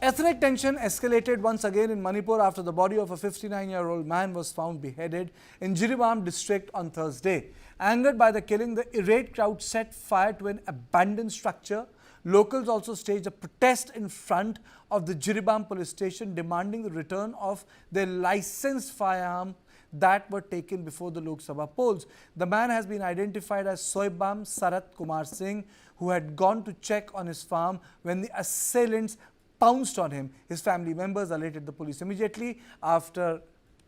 Ethnic tension escalated once again in Manipur after the body of a 59-year-old man was found beheaded in Jiribam district on Thursday. Angered by the killing, the irate crowd set fire to an abandoned structure. Locals also staged a protest in front of the Jiribam police station demanding the return of their licensed firearm that were taken before the Lok Sabha polls. The man has been identified as Soibam Sarat Kumar Singh, who had gone to check on his farm when the assailants pounced on him. His family members alerted the police immediately after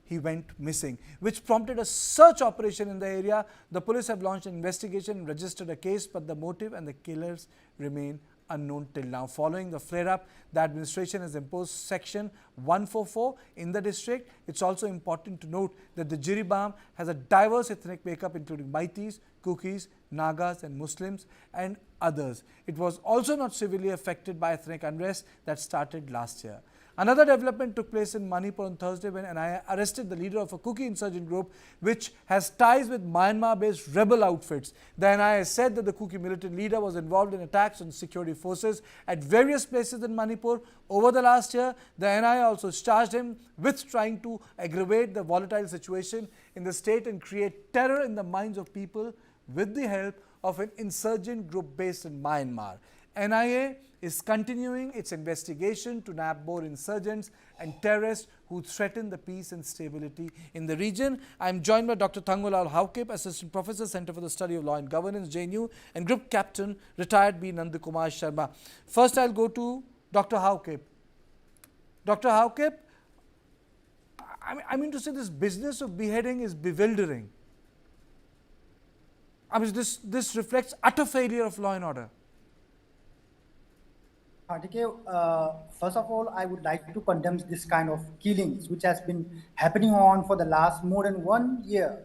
he went missing, which prompted a search operation in the area. The police have launched an investigation and registered a case, but the motive and the killers remain unknown till now. Following the flare-up, the administration has imposed Section 144 in the district. It's also important to note that the Jiribam has a diverse ethnic makeup, including Maitis, KUKIs, Nagas and Muslims and others. It was also not severely affected by ethnic unrest that started last year. Another development took place in Manipur on Thursday when NIA arrested the leader of a KUKI insurgent group which has ties with Myanmar-based rebel outfits. The NIA said that the KUKI militant leader was involved in attacks on security forces at various places in Manipur over the last year. The NIA also charged him with trying to aggravate the volatile situation in the state and create terror in the minds of people with the help of an insurgent group based in Myanmar. NIA is continuing its investigation to nab more insurgents and terrorists who threaten the peace and stability in the region. I am joined by Dr. Thangulal Haukip, Assistant Professor, Center for the Study of Law and Governance, JNU, and Group Captain, retired B. Nandakumar Sharma. First, I'll go to Dr. Haukip. Dr. Haukip, I mean to say this business of beheading is bewildering. I mean, this reflects utter failure of law and order. First of all, I would like to condemn this kind of killings, which has been happening on for the last more than 1 year.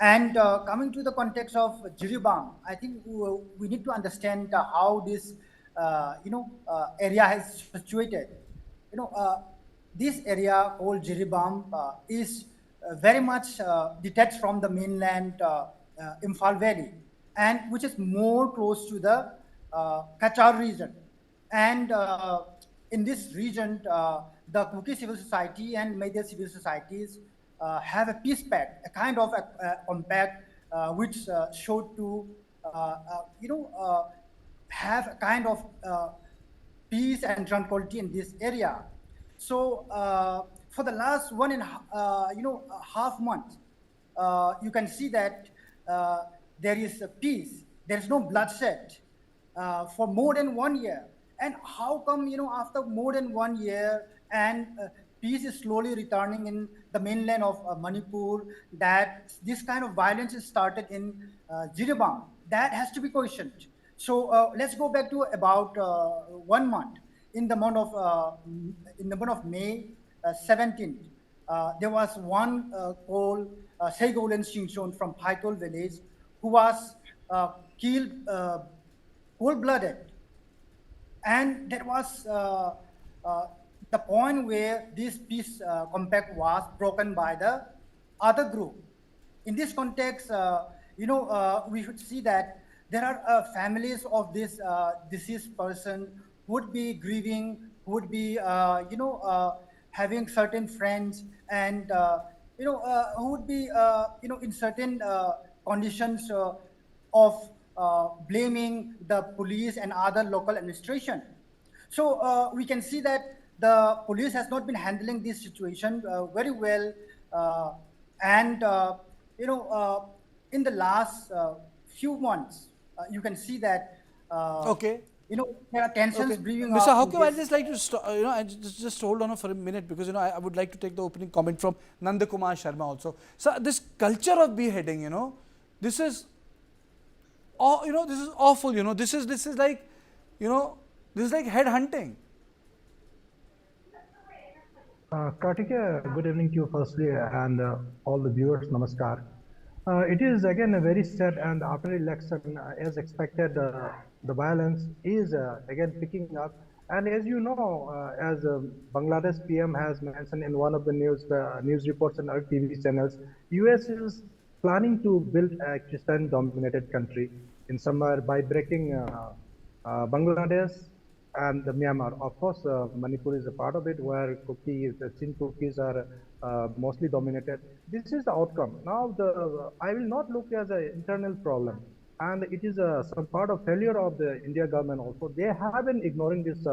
And coming to the context of Jiribam, I think we need to understand how this, area is situated. This area called Jiribam is very much detached from the mainland Imphal Valley, and which is more close to the Kachar region. And in this region, the KUKI civil society and major civil societies have a peace pact, a kind of a compact which showed to, have a kind of peace and tranquility in this area. So for the last half month, you can see that there is a peace. There is no bloodshed for more than 1 year. And how come, after more than 1 year and peace is slowly returning in the mainland of Manipur, that this kind of violence is started in Jiribam? That has to be questioned. So let's go back to about 1 month. In the month of May 17th, there was one called Seigolen Singchon from Paitol village who was killed cold-blooded. And that was the point where this peace compact was broken by the other group. In this context, we should see that there are families of this deceased person who would be grieving, who would be, having certain friends, and who would be, in certain conditions of blaming the police and other local administration. So we can see that the police has not been handling this situation very well, and in the last few months, you can see that there are tensions brewing up. Mr. Haukip, I'd just like to just hold on for a minute, because I would like to take the opening comment from Nandakumar Sharma also. So this culture of beheading, this is, this is awful. This is like, this is like head hunting. Kartikeya, good evening to you firstly, and all the viewers, namaskar. It is again a very sad, and after election, as expected, the violence is again picking up. And as you know, as Bangladesh PM has mentioned in one of the news reports and other TV channels, US is planning to build a Christian-dominated country in somewhere by breaking Bangladesh, and the Myanmar. Of course, Manipur is a part of it, where KUKI, the Chin KUKIs are mostly dominated. This is the outcome. Now, I will not look as an internal problem, and it is some part of failure of the India government also. They have been ignoring these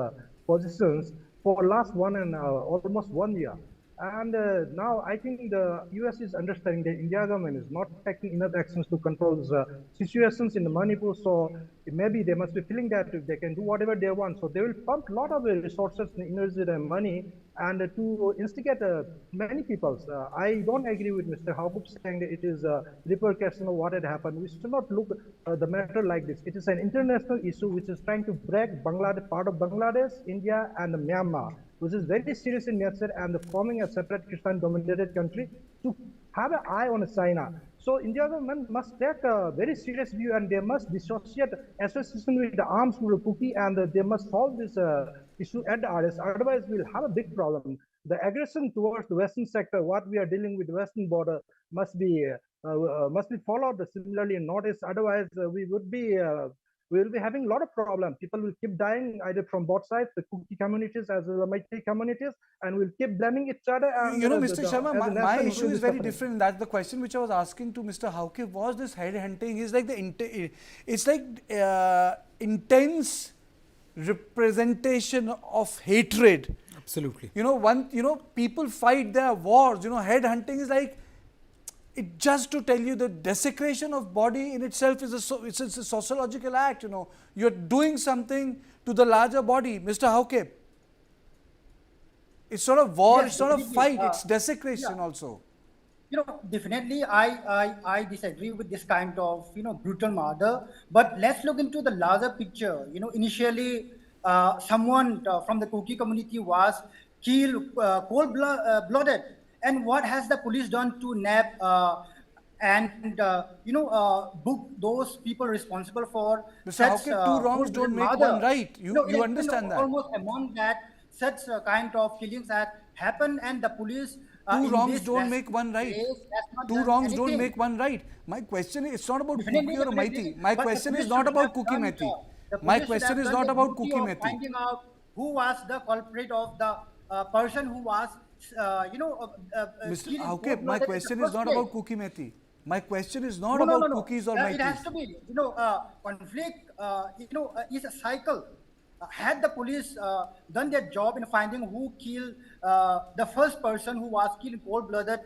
positions for last almost 1 year. And now I think the US is understanding that India government is not taking enough actions to control the situations in the Manipur. So maybe they must be feeling that they can do whatever they want. So they will pump a lot of resources, energy, and money, and to instigate many people. I don't agree with Mr. Haukup saying that it is a repercussion of what had happened. We should not look the matter like this. It is an international issue which is trying to break Bangladesh, part of Bangladesh, India, and Myanmar, which is very serious in nature, and forming a separate Christian-dominated country to have an eye on China. So India government must take a very serious view, and they must dissociate association with the arms with the KUKI, and they must solve this issue at the RS. Otherwise, we'll have a big problem. The aggression towards the Western sector, what we are dealing with the Western border, must be followed similarly in Northeast. Otherwise, we will be having a lot of problems. People will keep dying either from both sides, the KUKI communities as well as the Meitei communities, and we'll keep blaming each other. And Mr. Sharma, my issue is very different. That the question which I was asking to Mr. Hauke was this headhunting is like it's like intense representation of hatred. Absolutely. People fight their wars. Headhunting is like, it just to tell you the desecration of body in itself is it's a sociological act. You're doing something to the larger body, Mr. Hauke. It's not a war, Yes, it's not a fight, it's yeah. desecration also. Definitely, I disagree with this kind of brutal murder. But let's look into the larger picture. Initially, someone from the KUKI community was killed cold-blooded. And what has the police done to nab and book those people responsible for Mr. such Hauke, two wrongs don't make murder? one right. You understand that? Almost among that, such kind of killings that happen, and the police. Two wrongs don't make one right. Two wrongs don't make one right. My question is, it's not about KUKI or Meitei. My question is not about KUKI Meitei. My question is not about KUKI Meitei. Finding out who was the culprit of the person who was, Mr. Hauke, my question is not about KUKI Meitei. My question is not about KUKIs or Meiteis. It has to be, conflict, is a cycle. Had the police done their job in finding who killed the first person who was killed in cold-blooded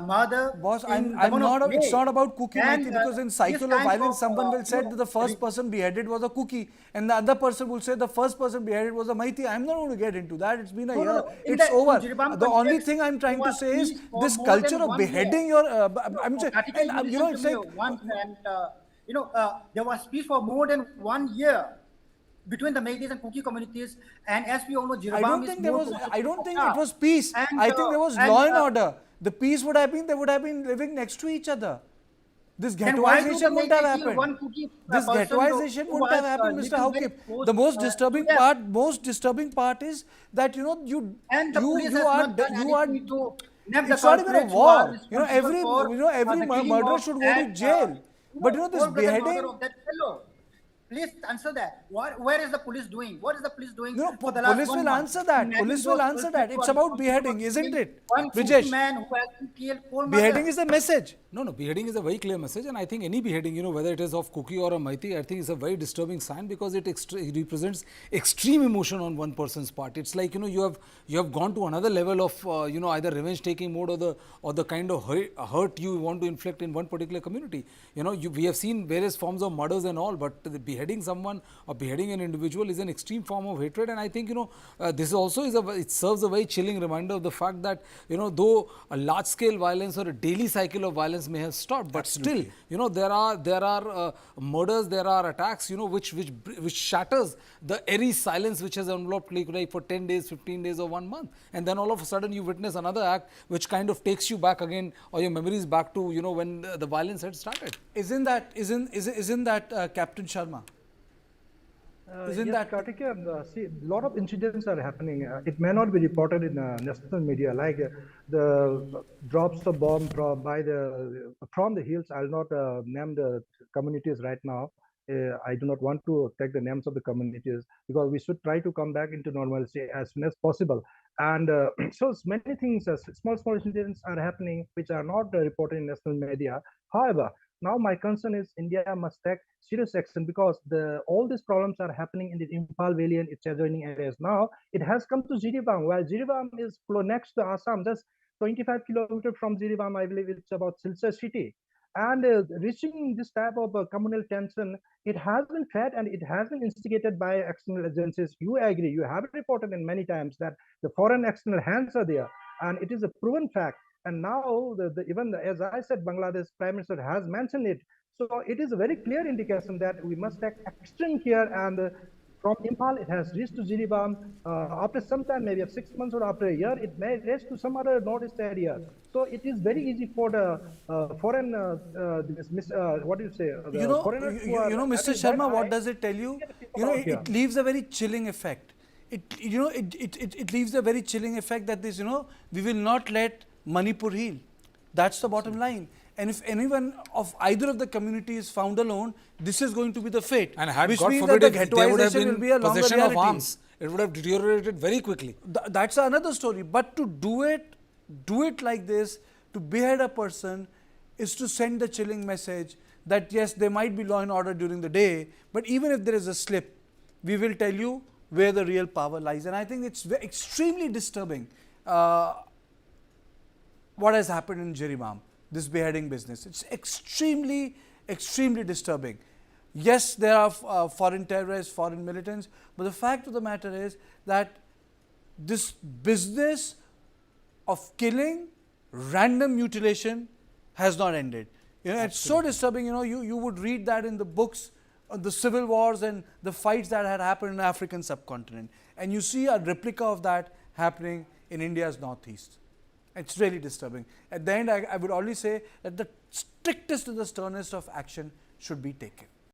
murder? Boss, it's not about KUKI Meitei, because in cycle of violence, someone will say that the first person beheaded was a KUKI, and the other person will say the first person beheaded was a Meitei. I'm not going to get into that. It's been a year. It's over. The only thing I'm trying to say is this culture of beheading your. I'm just, and it's like. There was peace for more than 1 year between the Meiteis and KUKI communities, and as we all know, Jiribam I don't think it was peace. I think there was law and order. The peace would have been, they would have been living next to each other. This ghettoization wouldn't have happened. This ghettoization wouldn't have happened, Mr. Hauke. The most disturbing part is that you are. It's not even a war. Every murderer should go to jail. But this beheading. Please answer that. Where is the police doing? What is the police doing? Police will answer that. Police will answer that. It's about beheading, isn't it? Brijesh, man who has been killed, beheading is a message. No, beheading is a very clear message, and I think any beheading, whether it is of KUKI or a Meitei, I think is a very disturbing sign, because it represents extreme emotion on one person's part. It's like you have gone to another level of either revenge-taking mode or the kind of hurt you want to inflict in one particular community. We have seen various forms of murders and all, but the beheading someone or beheading an individual is an extreme form of hatred, and I think this also it serves a very chilling reminder of the fact that though a large-scale violence or a daily cycle of violence may have stopped, but still, there are murders, there are attacks, which shatters the airy silence which has enveloped like for 10 days, 15 days, or 1 month, and then all of a sudden you witness another act which kind of takes you back again, or your memories back to when the violence had started. Isn't that Captain Sharma? Isn't yes, that Kartikeya, see, a lot of incidents are happening. It may not be reported in national media, like the drops of bomb from the hills. I'll not name the communities right now, I do not want to take the names of the communities, because we should try to come back into normalcy as soon as possible. And so many things, small incidents are happening which are not reported in national media. However, now my concern is India must take serious action, because all these problems are happening in the Imphal Valley and its adjoining areas. Now it has come to Jiribam, while Jiribam is next to Assam, just 25 kilometers from Jiribam. I believe it's about Silchar city. And reaching this type of communal tension, it has been fed and it has been instigated by external agencies. You agree, you have reported in many times that the foreign external hands are there, and it is a proven fact. And now, as I said, Bangladesh Prime Minister has mentioned it. So it is a very clear indication that we must take extreme care. And from Imphal, it has reached to Jiribam. After some time, maybe 6 months or after a year, it may reach to some other northeast area. So it is very easy for the foreign, what do you say? The foreigners who are Mr. having Sharma, that what eye, does it tell you? here. It leaves a very chilling effect. It leaves a very chilling effect that this, we will not let Manipur heal. That's the bottom line. And if anyone of either of the communities is found alone, this is going to be the fate. And had which God means forbid, that the if there would have ghettoization will been be a longer possession of reality. arms, it would have deteriorated very quickly. That's another story. But to do it like this, to behead a person, is to send the chilling message that yes, there might be law and order during the day, but even if there is a slip, we will tell you where the real power lies. And I think it's extremely disturbing what has happened in Jiribam, this beheading business. It's extremely disturbing. Yes, there are foreign terrorists, foreign militants, but the fact of the matter is that this business of killing, random mutilation has not ended. It's so disturbing. You would read that in the books on the civil wars and the fights that had happened in the African subcontinent, and you see a replica of that happening in India's northeast. It's really disturbing. At the end, I would only say that the strictest and the sternest of action should be taken.